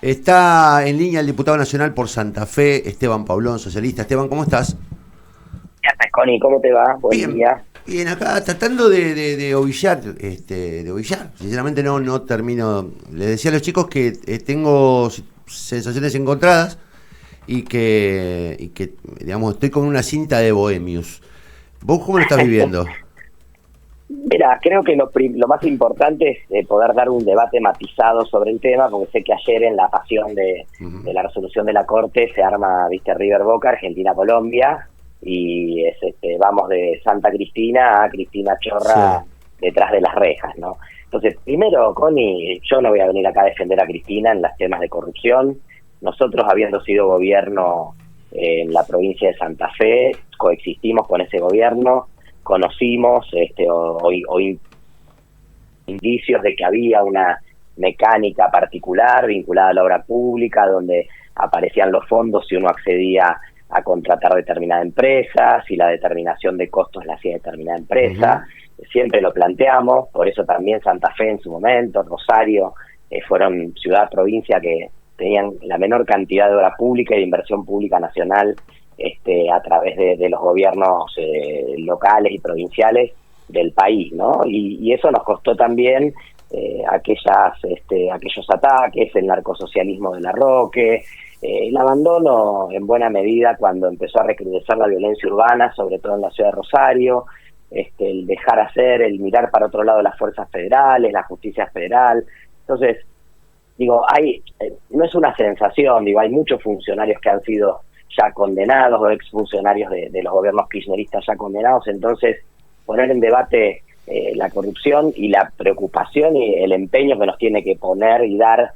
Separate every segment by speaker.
Speaker 1: Está en línea el diputado nacional por Santa Fe, Esteban Pablón, socialista. Esteban, ¿cómo estás?
Speaker 2: ¿Qué haces, Connie? ¿Cómo te va? Buen
Speaker 1: Bien,
Speaker 2: día.
Speaker 1: bien, acá tratando de ovillar, de ovillar. Sinceramente no termino. Les decía a los chicos que tengo sensaciones encontradas y que, digamos, estoy con una cinta de Bohemius. ¿Vos cómo lo estás viviendo?
Speaker 2: Mira, creo que lo más importante es poder dar un debate matizado sobre el tema, porque sé que ayer en la pasión de
Speaker 1: Ujú.
Speaker 2: la resolución de la Corte se arma, viste, River Boca, Argentina-Colombia, y vamos de Santa Cristina a Cristina
Speaker 1: Sí.
Speaker 2: Chorra detrás de las rejas, ¿no? Entonces, primero, Connie, yo no voy a venir acá a defender a Cristina en los temas de corrupción. Nosotros, habiendo sido gobierno en la provincia de Santa Fe, coexistimos con ese gobierno, conocimos hoy indicios de que había una mecánica particular vinculada a la obra pública, donde aparecían los fondos si uno accedía a contratar determinada empresa, si la determinación de costos la hacía determinada
Speaker 1: Ujú.
Speaker 2: empresa. Siempre lo planteamos, por eso también Santa Fe en su momento, Rosario, fueron ciudad, provincia que tenían la menor cantidad de obra pública y de inversión pública nacional a través de los gobiernos locales y provinciales del país, ¿no? Y eso nos costó también aquellos ataques, el narcosocialismo de Larroque, el abandono en buena medida cuando empezó a recrudecer la violencia urbana, sobre todo en la ciudad de Rosario, el dejar hacer, el mirar para otro lado las fuerzas federales, la justicia federal. Entonces, digo, no es una sensación, digo, hay muchos funcionarios que han sido ya condenados, o exfuncionarios de los gobiernos kirchneristas ya condenados. Entonces, poner en debate la corrupción y la preocupación y el empeño que nos tiene que poner y dar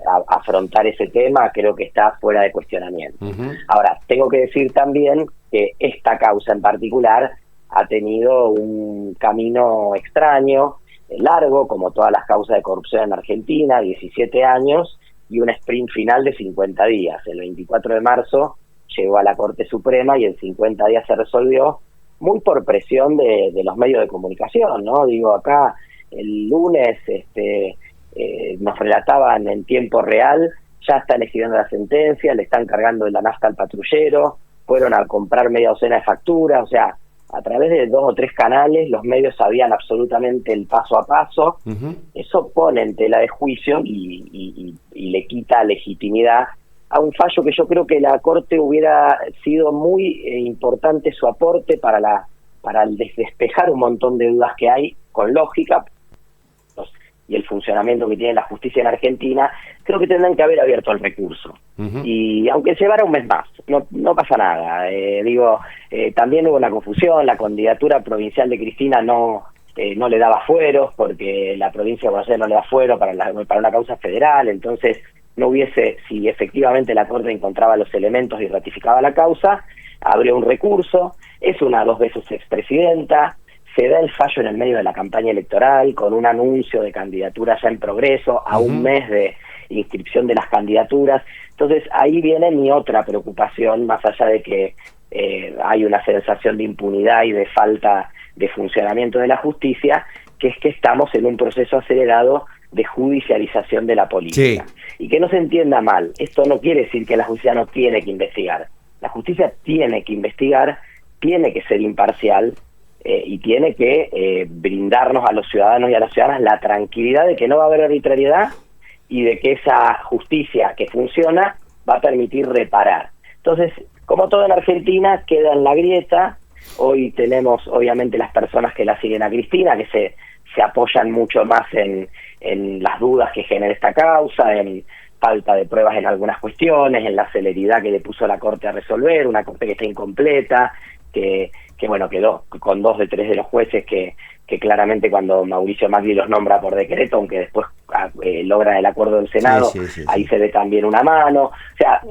Speaker 2: a afrontar ese tema, creo que está fuera de cuestionamiento.
Speaker 1: Ujú.
Speaker 2: Ahora, tengo que decir también que esta causa en particular ha tenido un camino extraño, largo, como todas las causas de corrupción en Argentina, 17 años, y un sprint final de 50 días. El 24 de marzo llegó a la Corte Suprema y en 50 días se resolvió, muy por presión de los medios de comunicación, ¿no? Digo, acá el lunes nos relataban en tiempo real, ya están escribiendo la sentencia, le están cargando la nafta al patrullero, fueron a comprar media docena de facturas, o sea, a través de 2 o 3 canales los medios sabían absolutamente el paso a paso.
Speaker 1: Ujú.
Speaker 2: Eso pone en tela de juicio y le quita legitimidad a un fallo que yo creo que la Corte hubiera sido muy importante su aporte para el despejar un montón de dudas que hay, con lógica, y el funcionamiento que tiene la justicia en Argentina. Creo que tendrán que haber abierto el recurso.
Speaker 1: Ujú.
Speaker 2: Y aunque llevara un mes más, no pasa nada. También hubo una confusión, la candidatura provincial de Cristina no le daba fueros, porque la provincia de Buenos Aires no le da fuero para una causa federal. Entonces no hubiese, si efectivamente la Corte encontraba los elementos y ratificaba la causa, abrió un recurso. Es una 2 veces expresidenta, se da el fallo en el medio de la campaña electoral, con un anuncio de candidatura ya en progreso, a un
Speaker 1: Ujú.
Speaker 2: mes de inscripción de las candidaturas. Entonces ahí viene mi otra preocupación, más allá de que hay una sensación de impunidad y de falta de funcionamiento de la justicia, que es que estamos en un proceso acelerado de judicialización de la política.
Speaker 1: Sí.
Speaker 2: Y que no se entienda mal, esto no quiere decir que la justicia no tiene que investigar. La justicia tiene que investigar, tiene que ser imparcial, y tiene que brindarnos a los ciudadanos y a las ciudadanas la tranquilidad de que no va a haber arbitrariedad y de que esa justicia que funciona va a permitir reparar. Entonces, como todo en Argentina, queda en la grieta. Hoy tenemos, obviamente, las personas que la siguen a Cristina, que se apoyan mucho más en las dudas que genera esta causa, en falta de pruebas en algunas cuestiones, en la celeridad que le puso la Corte a resolver, una Corte que está incompleta, que bueno, quedó con 2 de 3 de los jueces que claramente cuando Mauricio Macri los nombra por decreto, aunque después logran el acuerdo del
Speaker 1: Sí,
Speaker 2: Senado,
Speaker 1: sí, sí,
Speaker 2: ahí
Speaker 1: sí.
Speaker 2: se ve también una mano. O sea,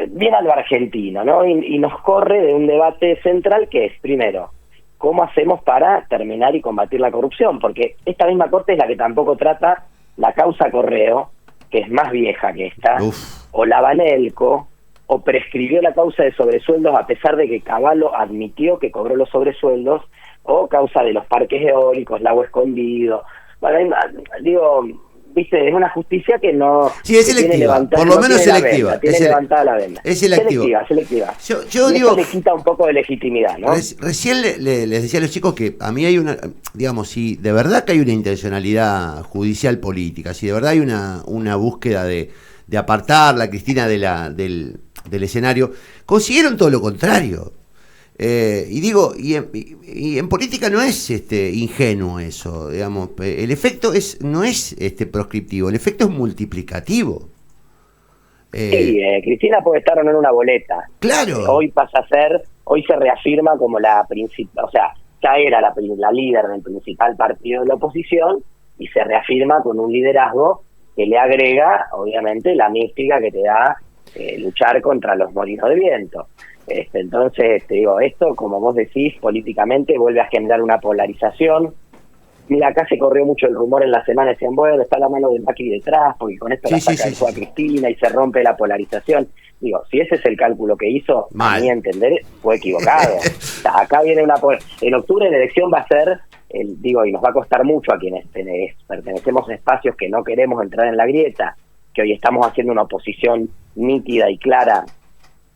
Speaker 2: viene a lo argentino, ¿no? Y nos corre de un debate central que es, primero, ¿cómo hacemos para terminar y combatir la corrupción? Porque esta misma Corte es la que tampoco trata la causa Correo, que es más vieja que esta,
Speaker 1: Uf.
Speaker 2: o la Banelco, o prescribió la causa de sobresueldos a pesar de que Cavallo admitió que cobró los sobresueldos, o causa de los parques eólicos, Lago Escondido. Bueno, digo, viste, es una justicia que no...
Speaker 1: Sí, es selectiva, por lo menos selectiva.
Speaker 2: Tiene levantada la venda.
Speaker 1: Es selectiva.
Speaker 2: Selectiva.
Speaker 1: Yo digo,
Speaker 2: eso le quita un poco de legitimidad, ¿no?
Speaker 1: Recién les decía a los chicos que a mí hay una, digamos, si de verdad que hay una intencionalidad judicial política, si de verdad hay una búsqueda de apartar a Cristina del escenario, consiguieron todo lo contrario. Y en política no es ingenuo eso, digamos, el efecto no es proscriptivo, el efecto es multiplicativo.
Speaker 2: Sí, Cristina puede estar o no en una boleta.
Speaker 1: Claro.
Speaker 2: Hoy se reafirma como la principal, o sea, ya era la líder del principal partido de la oposición y se reafirma con un liderazgo que le agrega, obviamente, la mística que te da luchar contra los molinos de viento. Entonces, te digo, esto, como vos decís, políticamente vuelve a generar una polarización. Mira, acá se corrió mucho el rumor en la semana, decían, bueno, está la mano de Macri detrás, porque con esto la saca a Cristina y se rompe la polarización. Digo, si ese es el cálculo que hizo, a mi entender, fue equivocado. O sea, acá viene en octubre la elección va a ser, y nos va a costar mucho a quienes pertenecemos a espacios que no queremos entrar en la grieta, que hoy estamos haciendo una oposición nítida y clara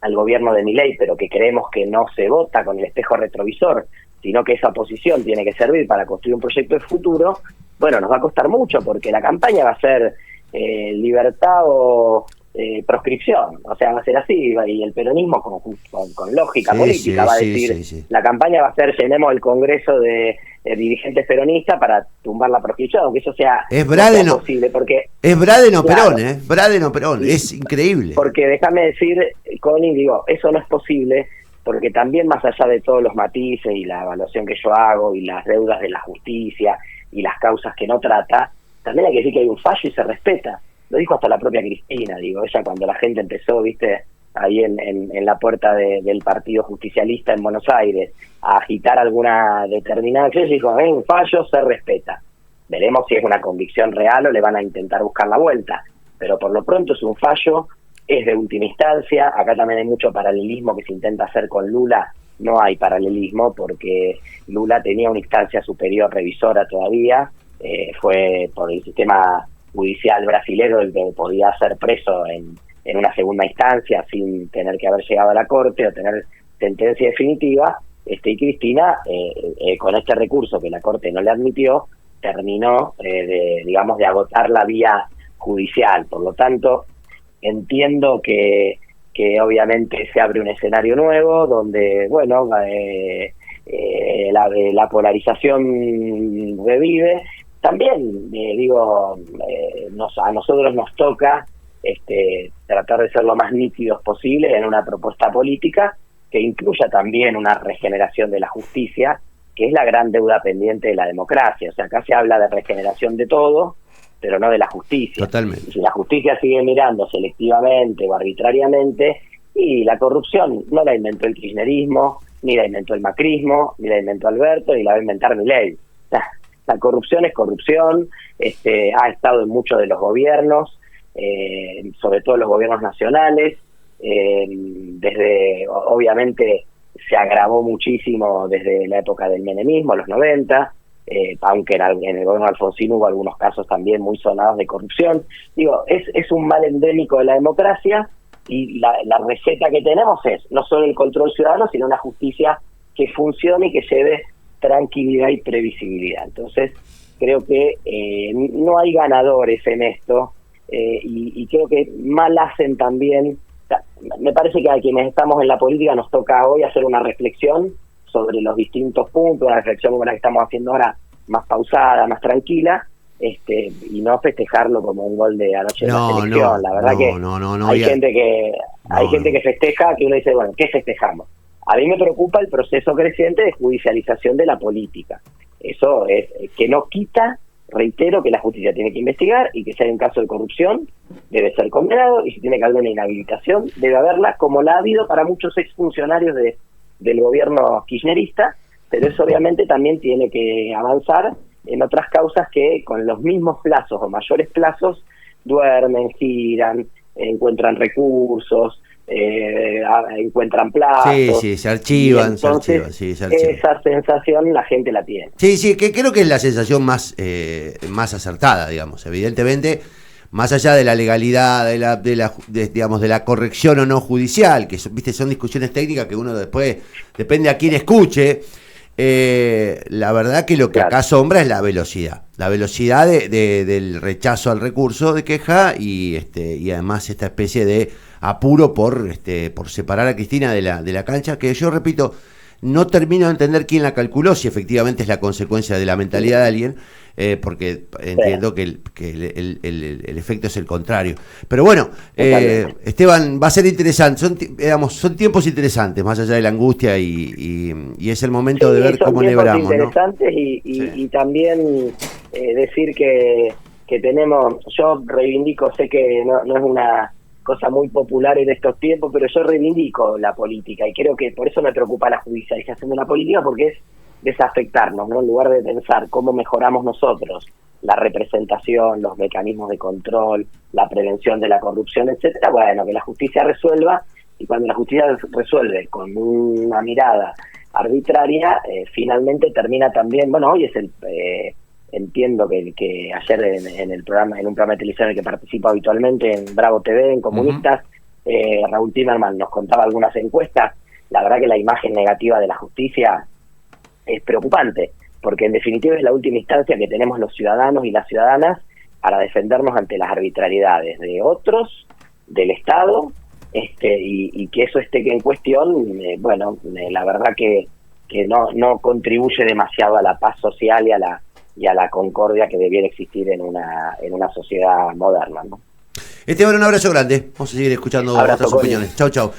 Speaker 2: al gobierno de Milei, pero que creemos que no se vota con el espejo retrovisor, sino que esa oposición tiene que servir para construir un proyecto de futuro. Bueno, nos va a costar mucho, porque la campaña va a ser libertad o proscripción, o sea, va a ser así, y el peronismo con lógica política va a decir, la campaña va a ser, llenemos el Congreso de dirigentes peronistas para tumbar la proscripción, aunque eso sea posible, porque
Speaker 1: es Bradeno Perón, Bradeno Perón, es increíble.
Speaker 2: Porque déjame decir, Connie, eso no es posible, porque también más allá de todos los matices y la evaluación que yo hago y las deudas de la justicia y las causas que no trata, también hay que decir que hay un fallo y se respeta. Lo dijo hasta la propia Cristina, ella cuando la gente empezó, viste, ahí en la puerta del Partido Justicialista en Buenos Aires, a agitar alguna determinada acción, dijo, un fallo se respeta. Veremos si es una convicción real o le van a intentar buscar la vuelta, pero por lo pronto es un fallo, es de última instancia. Acá también hay mucho paralelismo que se intenta hacer con Lula. No hay paralelismo porque Lula tenía una instancia superior revisora todavía, fue por el sistema judicial brasilero el que podía ser preso en una segunda instancia sin tener que haber llegado a la corte o tener sentencia definitiva, y Cristina con este recurso que la corte no le admitió terminó de agotar la vía judicial. Por lo tanto, entiendo que obviamente se abre un escenario nuevo donde la polarización revive. También a nosotros nos toca tratar de ser lo más nítidos posible en una propuesta política que incluya también una regeneración de la justicia, que es la gran deuda pendiente de la democracia. O sea, acá se habla de regeneración de todo, pero no de la justicia.
Speaker 1: Totalmente.
Speaker 2: Y si la justicia sigue mirando selectivamente o arbitrariamente, y la corrupción no la inventó el kirchnerismo, ni la inventó el macrismo, ni la inventó Alberto, ni la va a inventar Milei. La corrupción es corrupción, ha estado en muchos de los gobiernos, sobre todo los gobiernos nacionales, obviamente se agravó muchísimo desde la época del menemismo, los 90, aunque en el gobierno de Alfonsín hubo algunos casos también muy sonados de corrupción. Es un mal endémico de la democracia, y la receta que tenemos es no solo el control ciudadano, sino una justicia que funcione y que lleve tranquilidad y previsibilidad. Entonces, creo que no hay ganadores en esto, y creo que mal hacen también. O sea, me parece que a quienes estamos en la política nos toca hoy hacer una reflexión sobre los distintos puntos, una reflexión como la que estamos haciendo ahora, más pausada, más tranquila, y no festejarlo como un gol de anoche de la selección. La verdad hay gente que festeja, que uno dice, bueno, ¿qué festejamos? A mí me preocupa el proceso creciente de judicialización de la política. Eso es que no quita, reitero, que la justicia tiene que investigar, y que si hay un caso de corrupción debe ser condenado, y si tiene que haber una inhabilitación debe haberla, como la ha habido para muchos exfuncionarios del gobierno kirchnerista, pero eso obviamente también tiene que avanzar en otras causas que con los mismos plazos o mayores plazos duermen, giran, encuentran recursos, encuentran plazos.
Speaker 1: Sí, se archivan,
Speaker 2: entonces,
Speaker 1: sí, se archivan.
Speaker 2: Esa sensación la gente la tiene.
Speaker 1: Sí, que creo que es la sensación más acertada, digamos, evidentemente, más allá de la legalidad, digamos, de la corrección o no judicial, que viste, son discusiones técnicas que uno después, depende a quién escuche. La verdad que lo que acá asombra es la velocidad del rechazo al recurso de queja y además esta especie de apuro por separar a Cristina de la cancha, que yo repito, no termino de entender quién la calculó, si efectivamente es la consecuencia de la mentalidad de alguien, porque entiendo que el efecto es el contrario. Pero bueno, Esteban, va a ser interesante, son tiempos interesantes, más allá de la angustia, y es el momento de ver cómo nebramos.
Speaker 2: Son tiempos interesantes, ¿no? Y también decir que tenemos, yo reivindico, sé que no es una cosa muy popular en estos tiempos, pero yo reivindico la política y creo que por eso me preocupa la judicialización de la política, porque es desafectarnos, ¿no? En lugar de pensar cómo mejoramos nosotros la representación, los mecanismos de control, la prevención de la corrupción, etcétera, bueno, que la justicia resuelva, y cuando la justicia resuelve con una mirada arbitraria, finalmente termina también, bueno, hoy es entiendo que ayer en un programa de televisión en el que participo habitualmente, en Bravo TV, en Comunistas, Raúl Timerman nos contaba algunas encuestas. La verdad que la imagen negativa de la justicia es preocupante, porque en definitiva es la última instancia que tenemos los ciudadanos y las ciudadanas para defendernos ante las arbitrariedades de otros, del Estado, y que eso esté en cuestión, la verdad que no contribuye demasiado a la paz social y a la concordia que debiera existir en una sociedad moderna, ¿no?
Speaker 1: Esteban, un abrazo grande. Vamos a seguir escuchando otras opiniones. Chau.